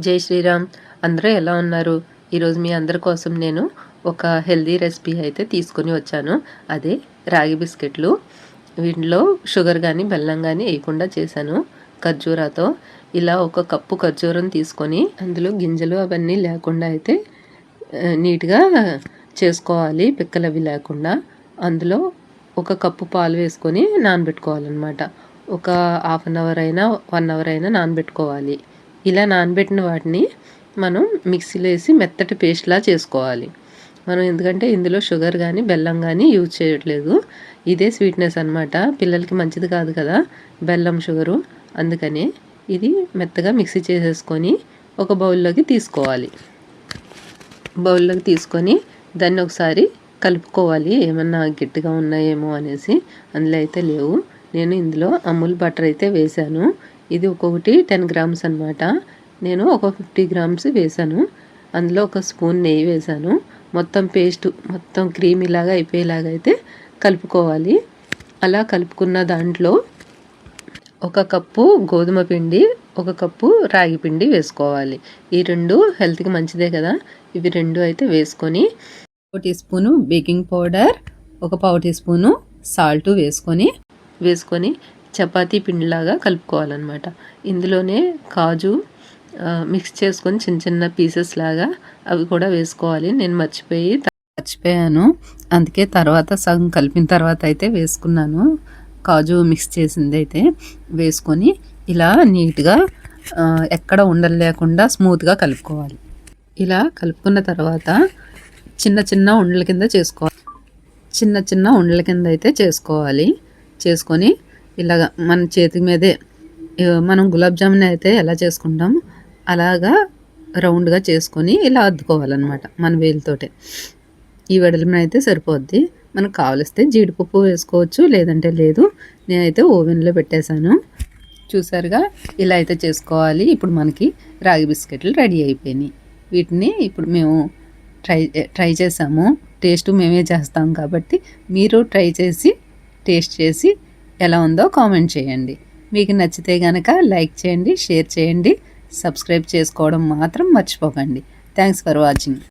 జై శ్రీరామ్. అందరూ ఎలా ఉన్నారు? ఈరోజు మీ అందరి కోసం నేను ఒక హెల్దీ రెసిపీ అయితే తీసుకొని వచ్చాను. అదే రాగి బిస్కెట్లు. వీటిలో షుగర్ కానీ బెల్లం కానీ వేయకుండా చేశాను ఖర్జూరాతో. ఇలా ఒక కప్పు ఖర్జూరం తీసుకొని అందులో గింజలు అవన్నీ లేకుండా అయితే నీట్గా చేసుకోవాలి, పిక్కలు అవి లేకుండా. అందులో ఒక కప్పు పాలు వేసుకొని నానబెట్టుకోవాలన్నమాట. ఒక హాఫ్ అన్ అవర్ అయినా 1 అవర్ అయినా నానబెట్టుకోవాలి. ఇలా నానబెట్టిన వాటిని మనం మిక్సీలో వేసి మెత్తటి పేస్ట్లా చేసుకోవాలి. మనం ఎందుకంటే ఇందులో షుగర్ కానీ బెల్లం కానీ యూజ్ చేయట్లేదు. ఇదే స్వీట్నెస్ అనమాట. పిల్లలకి మంచిది కాదు కదా బెల్లం షుగరు. అందుకనే ఇది మెత్తగా మిక్సీ చేసేసుకొని ఒక బౌల్లోకి తీసుకోవాలి. బౌల్లోకి తీసుకొని దాన్ని ఒకసారి కలుపుకోవాలి. ఏమన్నా గట్టిగా ఉన్నాయేమో అనేసి. అందులో అయితే లేవు. నేను ఇందులో అమూల్ బటర్ అయితే వేశాను. ఇది ఒక్కొక్కటి 10 గ్రామ్స్ అనమాట. నేను ఒక 50 గ్రామ్స్ వేసాను. అందులో ఒక స్పూన్ నెయ్యి వేసాను. మొత్తం పేస్ట్ మొత్తం క్రీమీలాగా అయిపోయేలాగా అయితే కలుపుకోవాలి. అలా కలుపుకున్న దాంట్లో ఒక కప్పు గోధుమ పిండి, ఒక కప్పు రాగి పిండి వేసుకోవాలి. ఈ రెండు హెల్త్కి మంచిదే కదా. ఇవి రెండు అయితే వేసుకొని 1 టీ స్పూను బేకింగ్ పౌడర్, ఒక 1/2 టీ స్పూను సాల్ట్ వేసుకొని చపాతీ పిండిలాగా కలుపుకోవాలన్నమాట. ఇందులోనే కాజు మిక్స్ చేసుకొని చిన్న చిన్న పీసెస్ లాగా అవి కూడా వేసుకోవాలి. నేను మర్చిపోయాను, అందుకే తర్వాత సగం కలిపిన తర్వాత అయితే వేసుకున్నాను. కాజు మిక్స్ చేసింది అయితే వేసుకొని ఇలా నీట్గా ఎక్కడ ఉండలు లేకుండా స్మూత్గా కలుపుకోవాలి. ఇలా కలుపుకున్న తర్వాత చిన్న చిన్న ఉండల కింద అయితే చేసుకొని ఇలాగ మన చేతి మీదే మనం గులాబ్ జామున్ అయితే ఎలా చేసుకుంటాం అలాగా రౌండ్గా చేసుకొని ఇలా అద్దుకోవాలన్నమాట మన వేలుతోటే. ఈ వెడల్పున అయితే సరిపోద్ది. మనకు కావలిస్తే జీడిపప్పు వేసుకోవచ్చు, లేదంటే లేదు. నేనైతే ఓవెన్లో పెట్టేశాను. చూసారుగా, ఇలా అయితే చేసుకోవాలి. ఇప్పుడు మనకి రాగి బిస్కెట్లు రెడీ అయిపోయినాయి. వీటిని ఇప్పుడు మేము ట్రై చేసాము. టేస్ట్ మేమే చేస్తాం కాబట్టి మీరు ట్రై చేసి టేస్ట్ చేసి ఎలా ఉందో కామెంట్ చేయండి. మీకు నచ్చితే కనుక లైక్ చేయండి, షేర్ చేయండి, సబ్స్క్రైబ్ చేసుకోవడం మాత్రం మర్చిపోకండి. Thanks for watching.